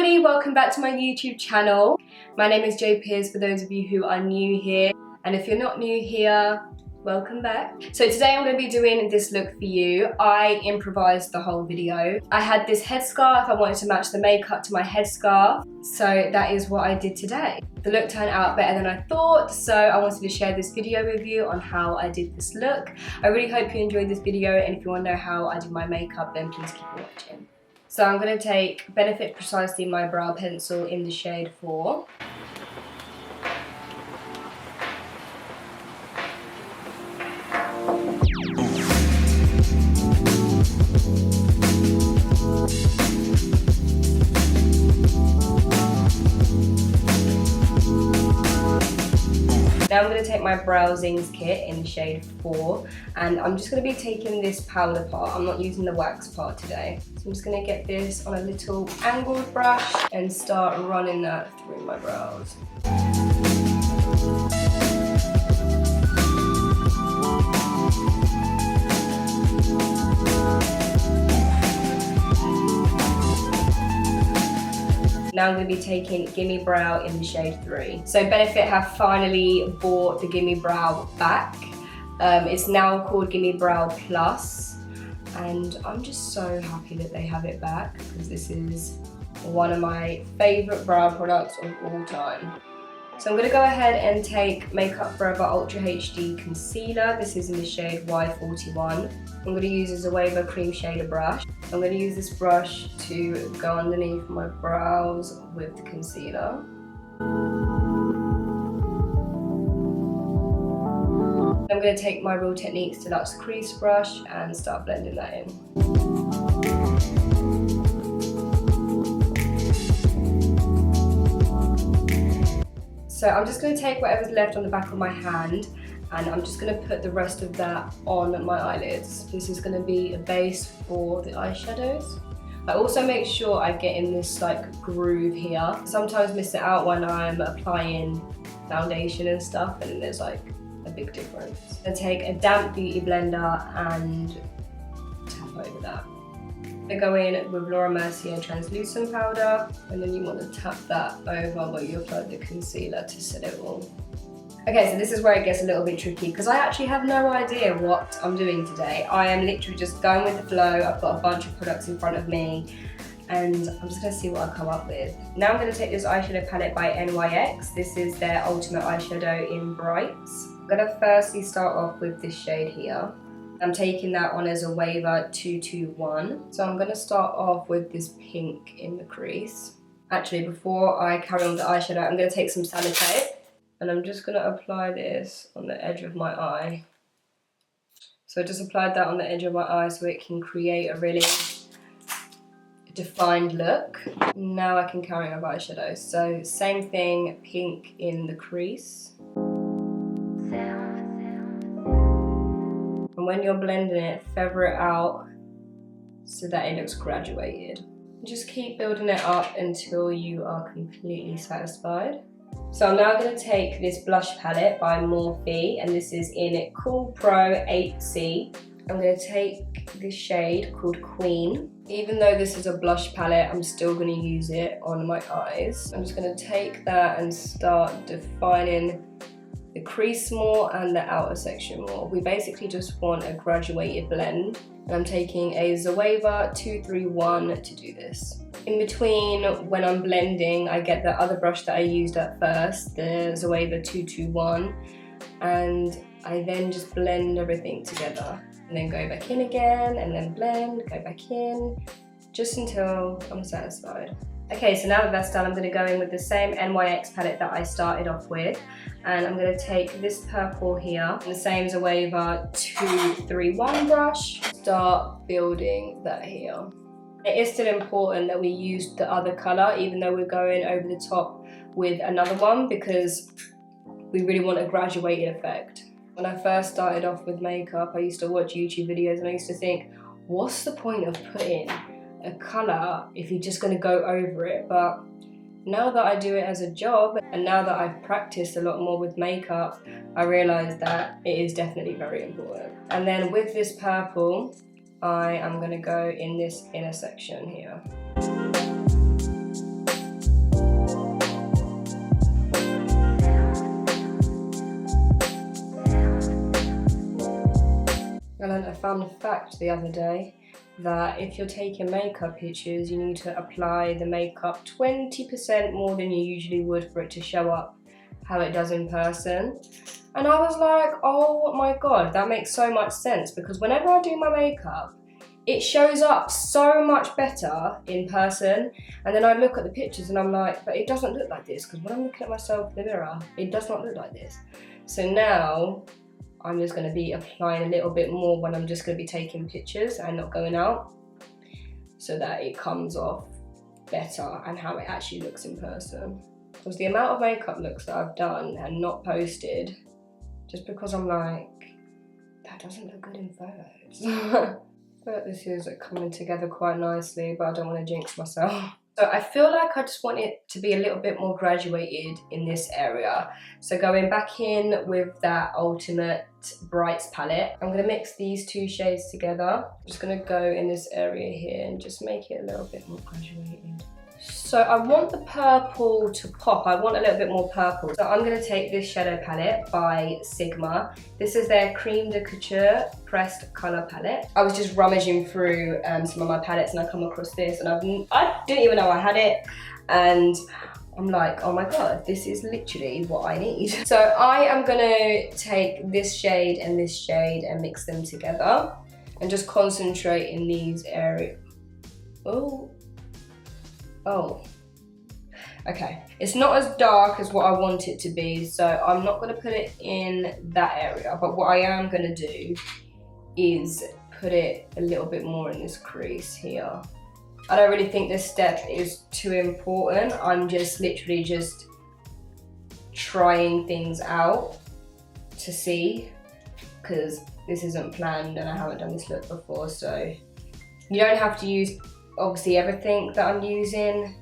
everybody, welcome back to my YouTube channel. My name is JaydePierce for those of you who are new here, and if you're not new here, welcome back. So today I'm going to be doing this look for you. I improvised the whole video. I had this headscarf, I wanted to match the makeup to my headscarf, so that is what I did today. The look turned out better than I thought, so I wanted to share this video with you on how I did this look. I really hope you enjoyed this video, and if you want to know how I did my makeup, then please keep watching. So I'm going to take Benefit Precisely my brow pencil in the shade 4. Now I'm going to take my brow zings kit in the shade 4, and I'm just going to be taking this powder part. I'm not using the wax part today. So I'm just going to get this on a little angled brush and start running that through my brows. Now I'm going to be taking Gimme Brow in the shade 3. So Benefit have finally brought the Gimme Brow back. It's now called Gimme Brow Plus, and I'm just so happy that they have it back because this is one of my favourite brow products of all time. So I'm going to go ahead and take Makeup Forever Ultra HD Concealer. This is in the shade Y41. I'm going to use a Zoeva cream shader brush. I'm going to use this brush to go underneath my brows with the concealer. I'm going to take my Real Techniques Deluxe Crease Brush and start blending that in. So I'm just going to take whatever's left on the back of my hand, and I'm just going to put the rest of that on my eyelids. This is going to be a base for the eyeshadows. I also make sure I get in this like groove here. Sometimes miss it out when I'm applying foundation and stuff, and there's like a big difference. I take a damp beauty blender and tap over that. I go in with Laura Mercier translucent powder, and then you want to tap that over where you applied the concealer to set it all. Okay, so this is where it gets a little bit tricky because I actually have no idea what I'm doing today. I am literally just going with the flow. I've got a bunch of products in front of me, and I'm just going to see what I come up with. Now I'm going to take this eyeshadow palette by NYX. This is their ultimate eyeshadow in brights. I'm going to firstly start off with this shade here. I'm taking that on as a Zoeva 221. So I'm going to start off with this pink in the crease. Actually, before I carry on with the eyeshadow, I'm going to take some sellotape. And I'm just going to apply this on the edge of my eye. So I just applied that on the edge of my eye so it can create a really defined look. Now I can carry on with eyeshadow. So same thing, pink in the crease. And when you're blending it, feather it out so that it looks graduated. Just keep building it up until you are completely satisfied. So I'm now going to take this blush palette by Morphe, and this is in Cool Pro 8C. I'm going to take this shade called Queen. Even though this is a blush palette, I'm still going to use it on my eyes. I'm just going to take that and start defining the crease more and the outer section more. We basically just want a graduated blend, and I'm taking a Zoeva 231 to do this. In between, when I'm blending, I get the other brush that I used at first, the Zoeva 221, and I then just blend everything together. And then go back in again, and then blend, go back in, just until I'm satisfied. Okay, so now that that's done, I'm going to go in with the same NYX palette that I started off with, and I'm going to take this purple here, and the same Zoeva 231 brush, start building that here. It is still important that we use the other colour, even though we're going over the top with another one, because we really want a graduated effect. When I first started off with makeup, I used to watch YouTube videos and I used to think, what's the point of putting a colour if you're just going to go over it? But now that I do it as a job, and now that I've practiced a lot more with makeup, I realise that it is definitely very important. And then with this purple, I am going to go in this inner section here. fun fact the other day that if you're taking makeup pictures, you need to apply the makeup 20% more than you usually would for it to show up how it does in person. And I was like, oh my god, that makes so much sense, because whenever I do my makeup, it shows up so much better in person, and then I look at the pictures and I'm like, but it doesn't look like this, because when I'm looking at myself in the mirror, it does not look like this. So now I'm just going to be applying a little bit more when I'm just going to be taking pictures and not going out, so that it comes off better and how it actually looks in person. Because the amount of makeup looks that I've done and not posted, just because I'm like, that doesn't look good in photos. But this is coming together quite nicely, but I don't want to jinx myself. So I feel like I just want it to be a little bit more graduated in this area. So going back in with that Ultimate Brights palette, I'm going to mix these two shades together. I'm just going to go in this area here and just make it a little bit more graduated. So I want the purple to pop. I want a little bit more purple. So I'm going to take this shadow palette by Sigma. This is their Cream de Couture Pressed Colour Palette. I was just rummaging through some of my palettes and I come across this, and I didn't even know I had it. And I'm like, oh my god, this is literally what I need. So I am going to take this shade and mix them together and just concentrate in these areas. Oh, okay. It's not as dark as what I want it to be, so I'm not going to put it in that area, but what I am going to do is put it a little bit more in this crease here. I don't really think this step is too important. I'm just literally just trying things out to see, because this isn't planned and I haven't done this look before, so you don't have to use obviously everything that I'm using.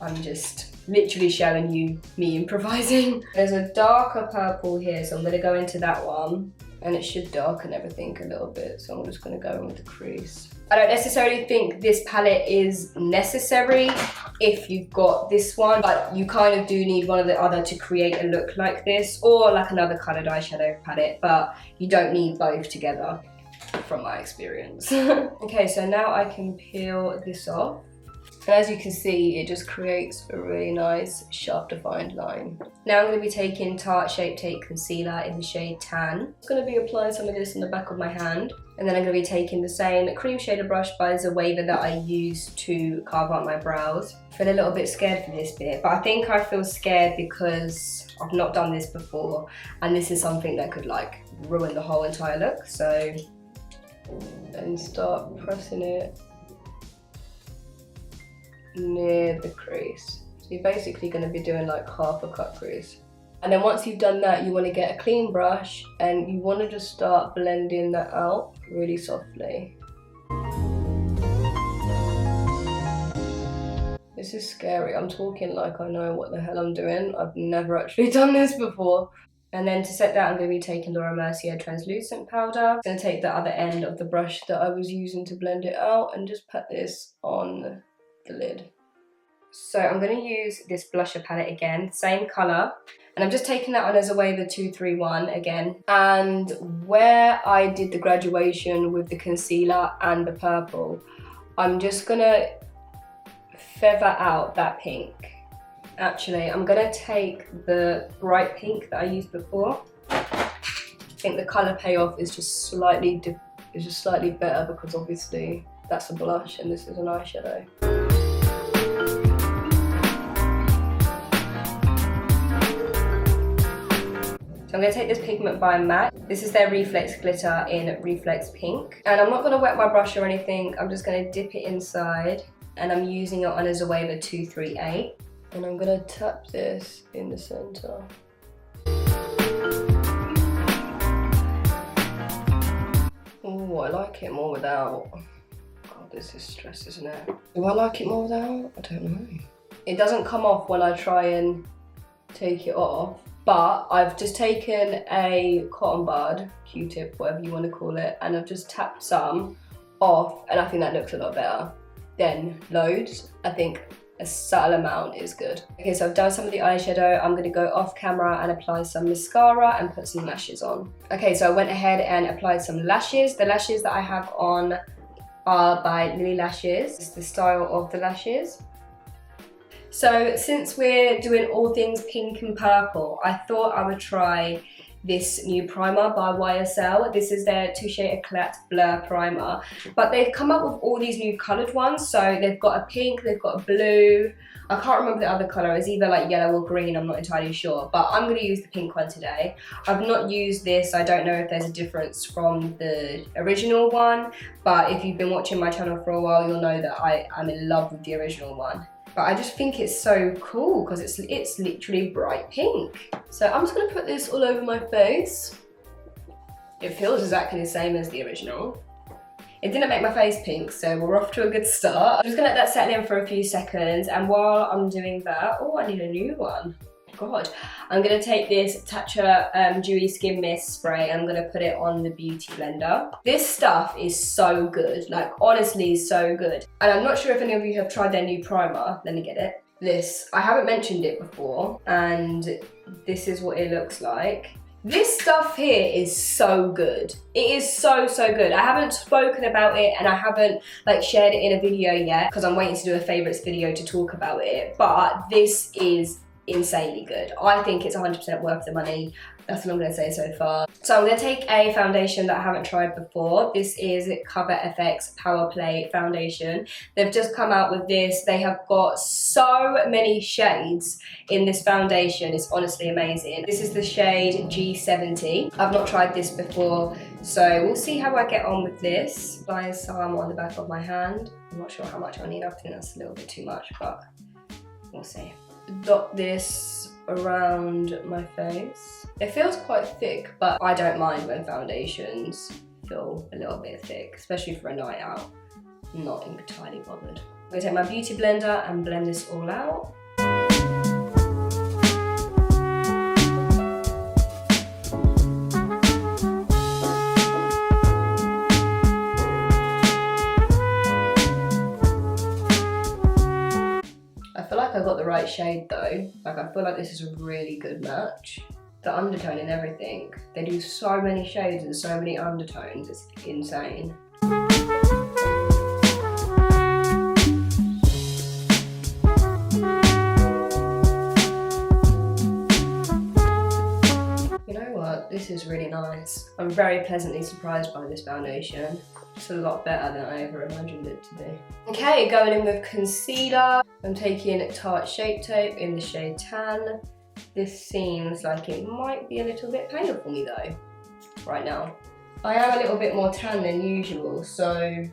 I'm just literally showing you me improvising. There's a darker purple here, so I'm going to go into that one, and it should darken everything a little bit, so I'm just going to go in with the crease. I don't necessarily think this palette is necessary if you've got this one, but you kind of do need one or the other to create a look like this, or like another coloured eyeshadow palette, but you don't need both together, from my experience. Okay, so now I can peel this off. And as you can see, it just creates a really nice, sharp defined line. Now I'm going to be taking Tarte Shape Tape Concealer in the shade Tan. I'm going to be applying some of this on the back of my hand. And then I'm going to be taking the same cream shader brush by Zoeva that I used to carve out my brows. I feel a little bit scared for this bit, but I think I feel scared because I've not done this before. And this is something that could like ruin the whole entire look. So, and start pressing it near the crease. So you're basically going to be doing like half a cut crease. And then once you've done that, you want to get a clean brush and you want to just start blending that out really softly. This is scary. I'm talking like I know what the hell I'm doing. I've never actually done this before. And then to set that, I'm going to be taking Laura Mercier translucent powder. I'm going to take the other end of the brush that I was using to blend it out and just put this on the lid. So I'm going to use this blusher palette again, same colour, and I'm just taking that on as a Zoeva 231 again. And where I did the graduation with the concealer and the purple, I'm just going to feather out that pink. Actually, I'm going to take the bright pink that I used before. I think the colour payoff is just slightly better because obviously that's a blush and this is an eyeshadow. So I'm going to take this pigment by MAC. This is their Reflex Glitter in Reflex Pink. And I'm not going to wet my brush or anything. I'm just going to dip it inside. And I'm using it on a Zoeva 238. And I'm going to tap this in the centre. Oh, I like it more without. God, this is stress, isn't it? Do I like it more without? I don't know. It doesn't come off when I try and take it off. But I've just taken a cotton bud, Q-tip, whatever you want to call it, and I've just tapped some off, and I think that looks a lot better than loads. I think a subtle amount is good. Okay, so I've done some of the eyeshadow. I'm gonna go off camera and apply some mascara and put some lashes on. Okay, so I went ahead and applied some lashes. The lashes that I have on are by Lily Lashes. This is the style of the lashes. So since we're doing all things pink and purple, I thought I would try this new primer by YSL. This is their Touchè Éclat Blur Primer. But they've come up with all these new coloured ones. So they've got a pink, they've got a blue. I can't remember the other colour. It's either like yellow or green, I'm not entirely sure. But I'm going to use the pink one today. I've not used this. I don't know if there's a difference from the original one. But if you've been watching my channel for a while, you'll know that I'm in love with the original one. But I just think it's so cool because it's literally bright pink. So I'm just gonna put this all over my face. It feels exactly the same as the original. It didn't make my face pink, so we're off to a good start. I'm just gonna let that settle in for a few seconds, and while I'm doing that, oh, I need a new one. God, I'm gonna take this Tacha Dewy Skin Mist spray and I'm gonna put it on the beauty blender. This stuff is so good, like honestly so good. And I'm not sure if any of you have tried their new primer. Let me get it. This, I haven't mentioned it before, and this is what it looks like. This stuff here is so good. It is so good. I haven't spoken about it and I haven't like shared it in a video yet because I'm waiting to do a favourites video to talk about it, but this is insanely good. I think it's 100% worth the money. That's what I'm going to say so far. So I'm going to take a foundation that I haven't tried before. This is Cover FX Power Play Foundation. They've just come out with this. They have got so many shades in this foundation. It's honestly amazing. This is the shade G70. I've not tried this before, so we'll see how I get on with this. Applying some on the back of my hand. I'm not sure how much I need. I think that's a little bit too much, but we'll see. Dot this around my face. It feels quite thick, but I don't mind when foundations feel a little bit thick, especially for a night out. I'm not entirely bothered. I'm gonna take my beauty blender and blend this all out. I got the right shade though. Like I feel like this is a really good match. The undertone and everything. They do so many shades and so many undertones, it's insane. You know what? This is really nice. I'm very pleasantly surprised by this foundation. It's a lot better than I ever imagined it to be. Okay, going in with concealer. I'm taking Tarte Shape Tape in the shade Tan. This seems like it might be a little bit paler for me though, right now. I am a little bit more tan than usual, so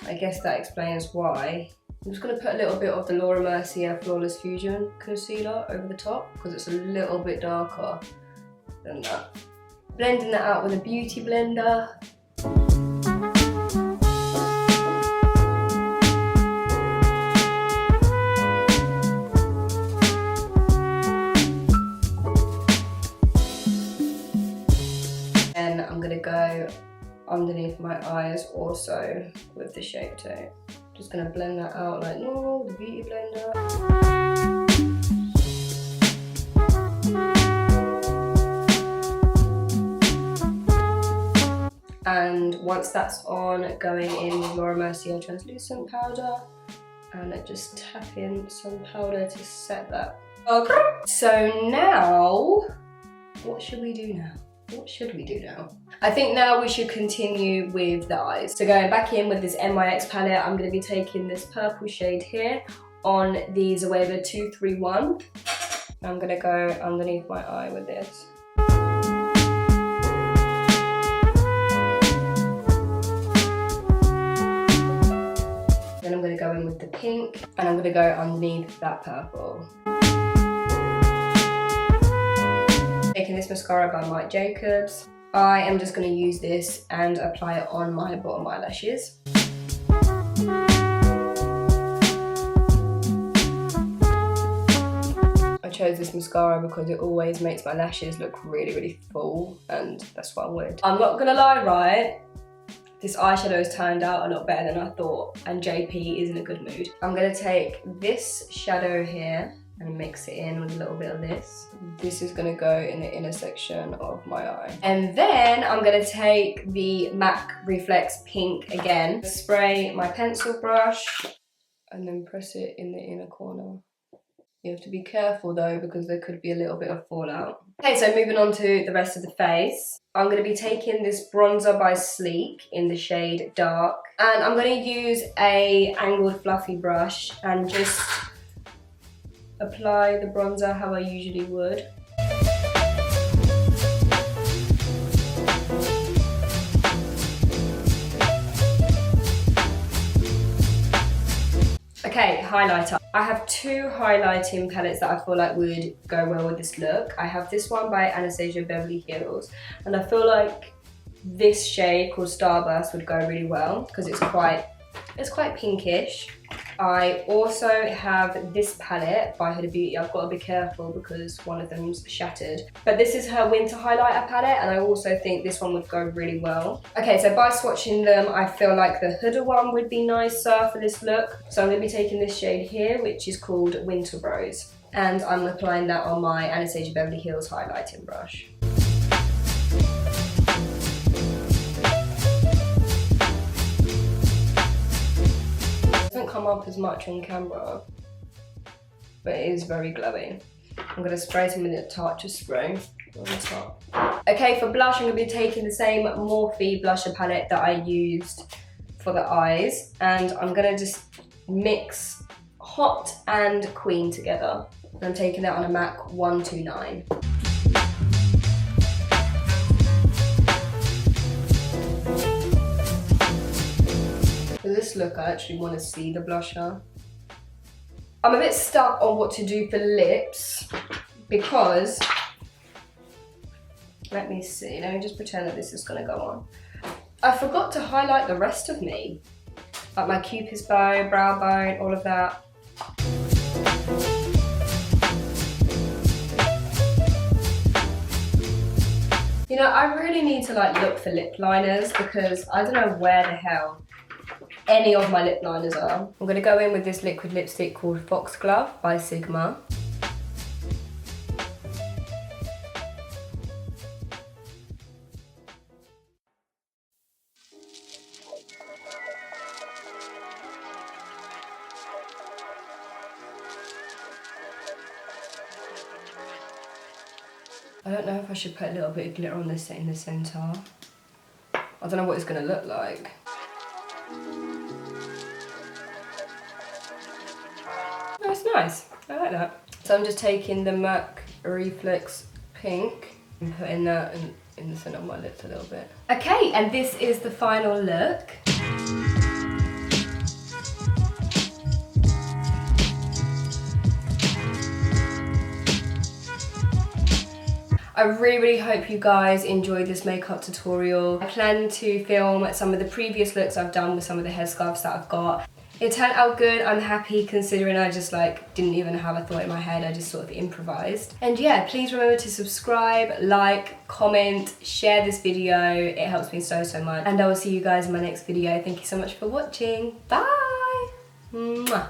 I guess that explains why. I'm just going to put a little bit of the Laura Mercier Flawless Fusion Concealer over the top because it's a little bit darker than that. Blending that out with a beauty blender. I'm gonna go underneath my eyes also with the Shape Tape. Just gonna blend that out like normal, the beauty blender. And once that's on, going in with Laura Mercier translucent powder and just tap in some powder to set that. Okay. So now, what should we do now? What should we do now? I think now we should continue with the eyes. So going back in with this NYX palette, I'm going to be taking this purple shade here on the Zoeva 231. I'm going to go underneath my eye with this. Then I'm going to go in with the pink and I'm going to go underneath that purple. Taking this mascara by Marc Jacobs. I am just going to use this and apply it on my bottom eyelashes. I chose this mascara because it always makes my lashes look really, really full, and that's what I wanted. I'm not going to lie, right? This eyeshadow has turned out a lot better than I thought, and JP is in a good mood. I'm gonna take this shadow here and mix it in with a little bit of this. This is gonna go in the inner section of my eye. And then I'm gonna take the MAC Reflex Pink again, spray my pencil brush, and then press it in the inner corner. You have to be careful though, because there could be a little bit of fallout. Okay, so moving on to the rest of the face. I'm going to be taking this bronzer by Sleek in the shade Dark. And I'm going to use a angled fluffy brush and just apply the bronzer how I usually would. Okay, highlighter. I have two highlighting palettes that I feel like would go well with this look. I have this one by Anastasia Beverly Hills, and I feel like this shade called Starburst would go really well because it's quite pinkish. I also have this palette by Huda Beauty. I've got to be careful because one of them's shattered. But this is her winter highlighter palette, and I also think this one would go really well. Okay, so by swatching them, I feel like the Huda one would be nicer for this look. So I'm going to be taking this shade here, which is called Winter Rose. And I'm applying that on my Anastasia Beverly Hills highlighting brush. Doesn't come up as much on camera, but it is very glowy. I'm going to spray some with the Tacha spray on the top. Okay, for blush, I'm going to be taking the same Morphe blusher palette that I used for the eyes, and I'm going to just mix Hot and Queen together. I'm taking that on a MAC 129. For this look, I actually want to see the blusher. I'm a bit stuck on what to do for lips because, let me see, let me just pretend that this is going to go on. I forgot to highlight the rest of me, like my cupid's bow, brow bone, all of that. You know, I really need to like look for lip liners because I don't know where the hell any of my lip liners are. I'm going to go in with this liquid lipstick called Foxglove by Sigma. I don't know if I should put a little bit of glitter on this in the centre. I don't know what it's going to look like. Oh, it's nice. I like that. So I'm just taking the MAC Reflex Pink and putting that in the centre of my lips a little bit. Okay, and this is the final look. I really hope you guys enjoyed this makeup tutorial. I plan to film some of the previous looks I've done with some of the headscarves that I've got. It turned out good. I'm happy considering I just like didn't even have a thought in my head. I just sort of improvised. And yeah, please remember to subscribe, like, comment, share this video. It helps me so much. And I will see you guys in my next video. Thank you so much for watching. Bye! Mwah.